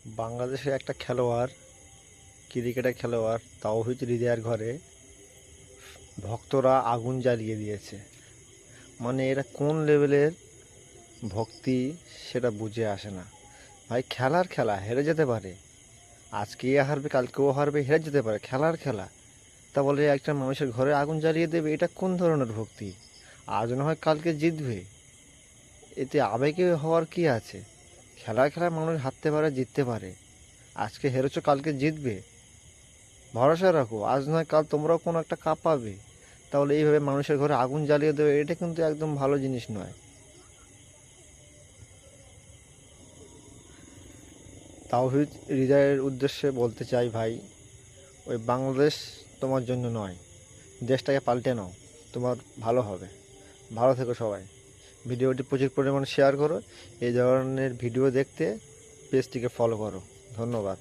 বাংলাদেশের একটা খেলোয়াড়, ক্রিকেটের খেলোয়াড় তাওহিদ হৃদয়ের ঘরে ভক্তরা আগুন জ্বালিয়ে দিয়েছে। মানে এরা কোন লেভেলের ভক্তি সেটা বুঝে আসে না। ভাই খেলার খেলা, হেরে যেতে পারে, আজকে এ হারবে কালকেও হারবে, হেরে যেতে পারে, খেলার খেলা। তা বলে একটা মানুষের ঘরে আগুন জ্বালিয়ে দেবে, এটা কোন ধরনের ভক্তি? আজ না হয় কালকে জিতবে, এতে আবেগে হওয়ার কি আছে? খেলার খেলা মানুষ হারতে পারে, জিততে পারে। আজকে হেরেছো, কালকে জিতবে, ভরসা রাখো, আজ নয় কাল তোমরাও কোনো একটা কাপ পাবে। তাহলে এইভাবে মানুষের ঘরে আগুন জ্বালিয়ে দেবে, এটা কিন্তু একদম ভালো জিনিস নয়। তাওহিদ হৃদয়ের উদ্দেশ্যে বলতে চাই, ভাই ওই বাংলাদেশ তোমার জন্য নয়, দেশটাকে পাল্টে নাও, তোমার ভালো হবে। ভালো থেকো সবাই। ভিডিওটি প্রচুর পরিমাণে শেয়ার করো, এই ধরনের ভিডিও দেখতে পেজটিকে ফলো করো। ধন্যবাদ।